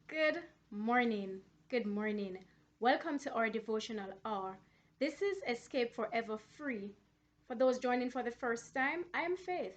Good morning. Good morning. Welcome to our devotional hour. This is Escape Forever Free. For those joining for the first time, I am Faith.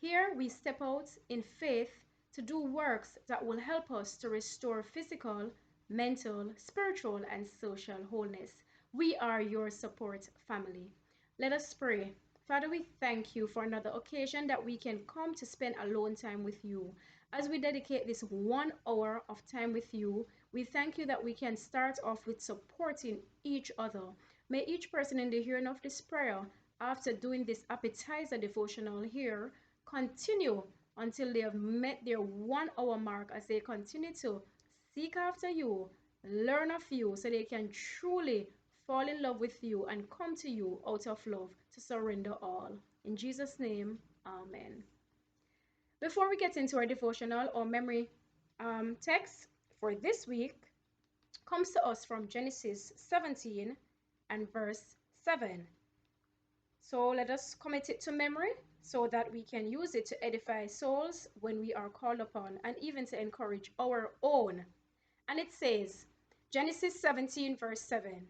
Here we step out in faith to do works that will help us to restore physical, mental, spiritual, and social wholeness. We are your support family. Let us pray. Father, we thank you for another occasion that we can come to spend alone time with you. As we dedicate this 1 hour of time with you, we thank you that we can start off with supporting each other. May each person in the hearing of this prayer, after doing this appetizer devotional here, continue until they have met their 1 hour mark as they continue to seek after you, learn of you, so they can truly fall in love with you and come to you out of love to surrender all. In Jesus' name, amen. Before we get into our devotional or memory text for this week, comes to us from Genesis 17 and verse 7. So let us commit it to memory so that we can use it to edify souls when we are called upon and even to encourage our own. And it says, Genesis 17 verse 7,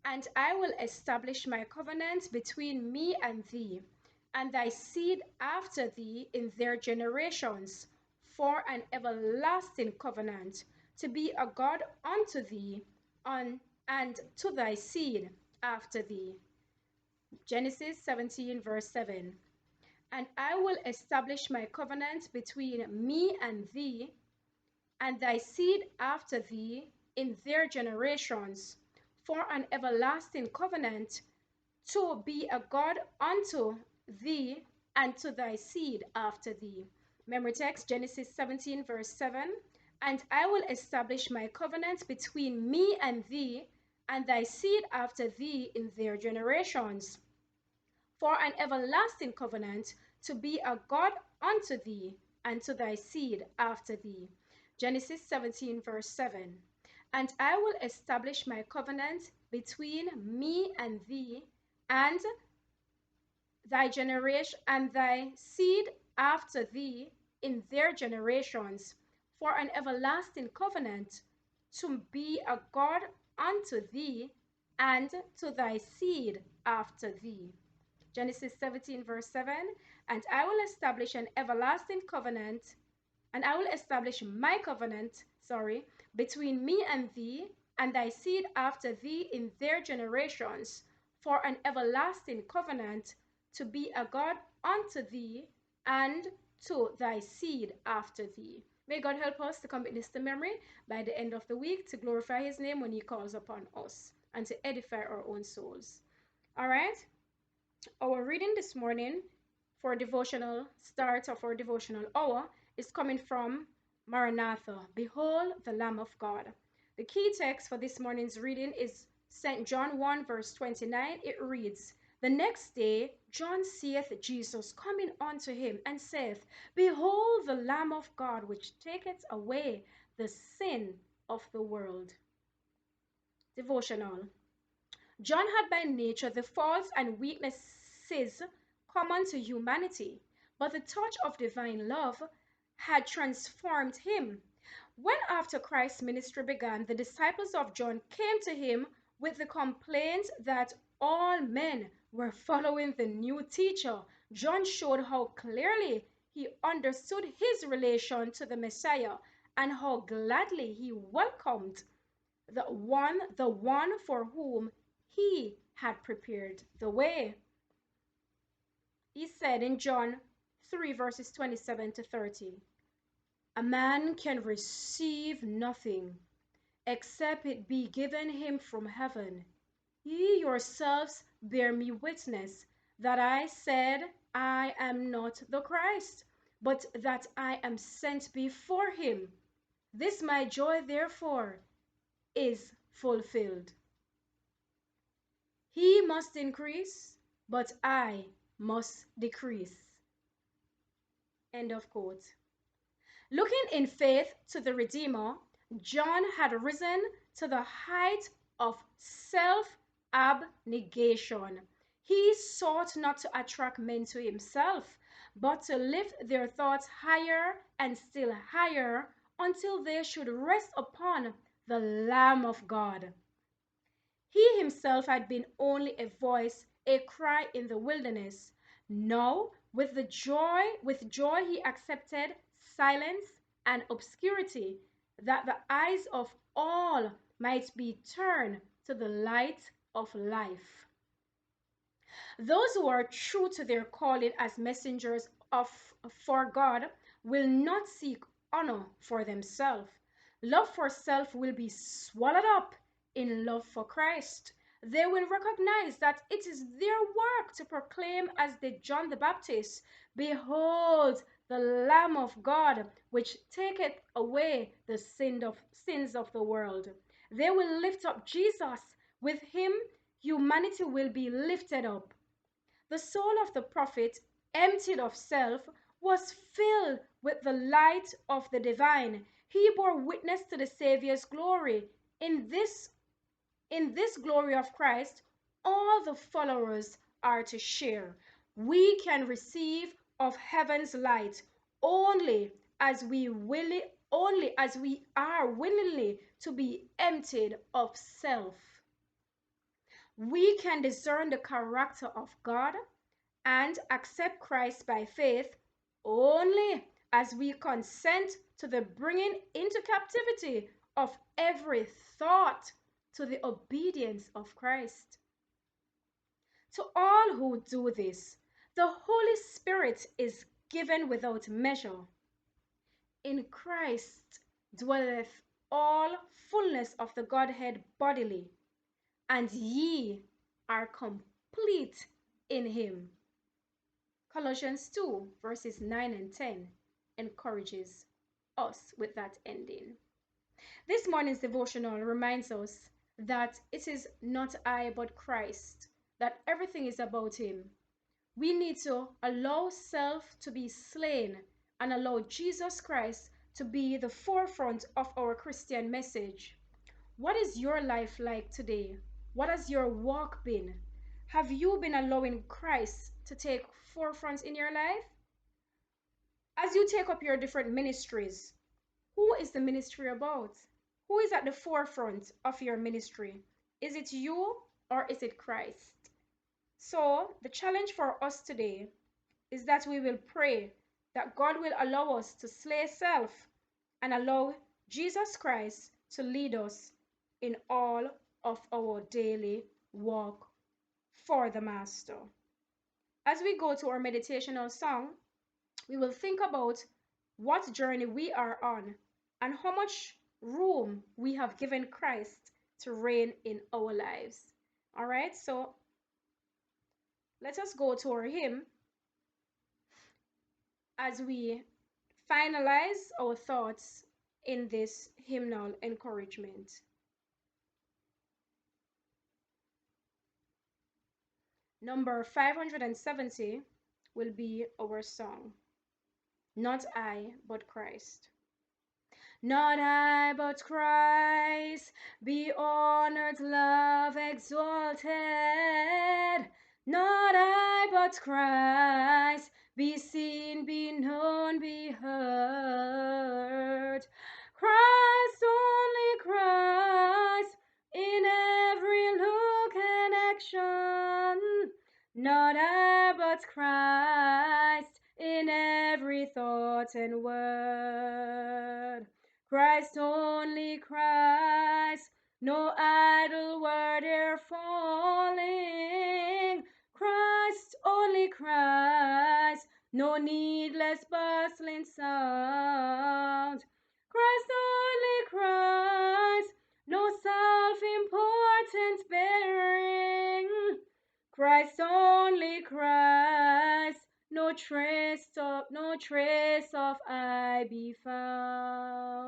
"And I will establish my covenant between me and thee, and thy seed after thee in their generations, for an everlasting covenant, to be a God unto thee, and to thy seed after thee." Genesis 17 verse 7. "And I will establish my covenant between me and thee, and thy seed after thee in their generations, for an everlasting covenant, to be a God unto thee and to thy seed after thee." Memory text, Genesis 17 verse 7. "And I will establish my covenant between me and thee and thy seed after thee in their generations, for an everlasting covenant, to be a God unto thee and to thy seed after thee." Genesis 17 verse 7. "And I will establish my covenant between me and thee and thy generation and thy seed after thee in their generations, for an everlasting covenant, to be a God unto thee and to thy seed after thee." Genesis 17 verse 7. "And I will establish an everlasting covenant, and I will establish my covenant, between me and thee and thy seed after thee in their generations, for an everlasting covenant, to be a God unto thee and to thy seed after thee." May God help us to commit this to memory by the end of the week, to glorify his name when he calls upon us and to edify our own souls. All right. Our reading this morning for devotional start of our devotional hour is coming from Maranatha, "Behold the Lamb of God." The key text for this morning's reading is St. John 1 verse 29. It reads, "The next day John seeth Jesus coming unto him, and saith, Behold the Lamb of God, which taketh away the sin of the world." Devotional. John had by nature the faults and weaknesses common to humanity, but the touch of divine love had transformed him. When after Christ's ministry began, the disciples of John came to him with the complaint that all men were following the new teacher, John showed how clearly he understood his relation to the Messiah and how gladly he welcomed the one for whom he had prepared the way. He said in John 3 verses 27 to 30, "A man can receive nothing except it be given him from heaven. Ye yourselves bear me witness that I said I am not the Christ, but that I am sent before him. This my joy therefore is fulfilled. He must increase, but I must decrease." End of quote. Looking in faith to the Redeemer, John had risen to the height of self-abnegation. He sought not to attract men to himself, but to lift their thoughts higher and still higher until they should rest upon the Lamb of God. He himself had been only a voice, a cry in the wilderness. Now, with joy he accepted silence and obscurity, that the eyes of all might be turned to the light of life. Those who are true to their calling as messengers for God will not seek honor for themselves. Love for self will be swallowed up in love for Christ. They will recognize that it is their work to proclaim, as did John the Baptist, "Behold, the Lamb of God, which taketh away the sins of the world." They will lift up Jesus. With him, humanity will be lifted up. The soul of the prophet, emptied of self, was filled with the light of the divine. He bore witness to the Savior's glory. In this glory of Christ, all the followers are to share. We can receive of heaven's light only as we are willingly to be emptied of self. We can discern the character of God and accept Christ by faith only as we consent to the bringing into captivity of every thought to the obedience of Christ. To all who do this, the Holy Spirit is given without measure. In Christ dwelleth all fullness of the Godhead bodily, and ye are complete in him. Colossians 2 verses 9 and 10 encourages us with that ending. This morning's devotional reminds us that it is not I but Christ, that everything is about him. We need to allow self to be slain and allow Jesus Christ to be the forefront of our Christian message. What is your life like today? What has your walk been? Have you been allowing Christ to take forefront in your life? As you take up your different ministries, who is the ministry about? Who is at the forefront of your ministry? Is it you or is it Christ? So the challenge for us today is that we will pray that God will allow us to slay self and allow Jesus Christ to lead us in all of our daily walk for the Master. As we go to our meditational song, we will think about what journey we are on and how much room we have given Christ to reign in our lives. All right, so let us go to our hymn as we finalize our thoughts in this hymnal encouragement. Number 570 will be our song. Not I, but Christ. Not I, but Christ, be honored, loved, exalted. Not I, but Christ, be seen, be known, be heard. Christ, only Christ, in every look and action. Not I, but Christ, in every thought and word. Christ, only Christ, no idle word e'er falling. Christ, only Christ, no needless bustling sound. Christ, only Christ, no self-importance bearing. Christ, only Christ, no trace of I be found.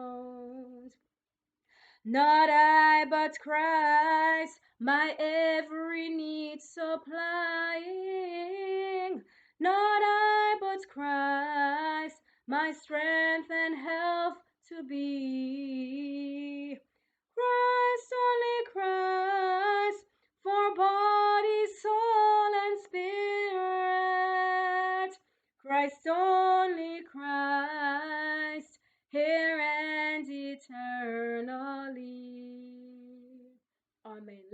Not I, but Christ, my every need supplying. Not I, but Christ, my strength and health to be. Christ, only Christ, for body, soul, and spirit. Christ, only Christ, here and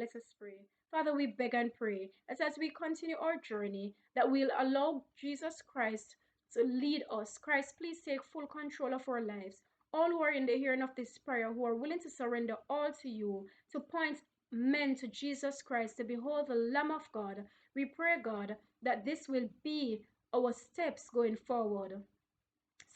Let us pray. Father, we beg and pray that as we continue our journey, that we'll allow Jesus Christ to lead us. Christ, please take full control of our lives. All who are in the hearing of this prayer, who are willing to surrender all to you, to point men to Jesus Christ, to behold the Lamb of God, we pray, God, that this will be our steps going forward.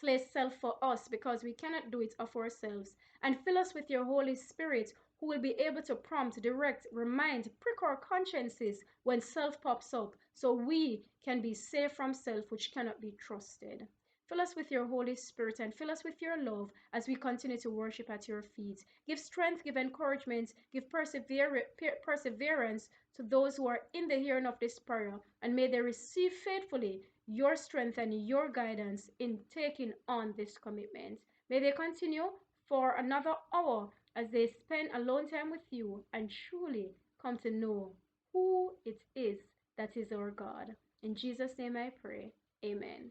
Slay self for us because we cannot do it of ourselves. And fill us with your Holy Spirit who will be able to prompt, direct, remind, prick our consciences when self pops up so we can be safe from self which cannot be trusted. Fill us with your Holy Spirit and fill us with your love as we continue to worship at your feet. Give strength, give encouragement, give perseverance to those who are in the hearing of this prayer, and may they receive faithfully your strength and your guidance in taking on this commitment. May they continue for another hour as they spend alone time with you and truly come to know who it is that is our God. In Jesus' name I pray. Amen.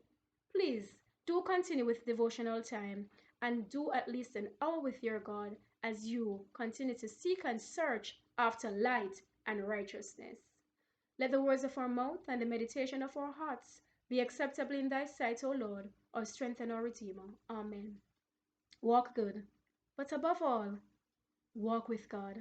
Please do continue with devotional time and do at least an hour with your God as you continue to seek and search after light and righteousness. Let the words of our mouth and the meditation of our hearts be acceptable in thy sight, O Lord, our strength and our Redeemer. Amen. Walk good, but above all, walk with God.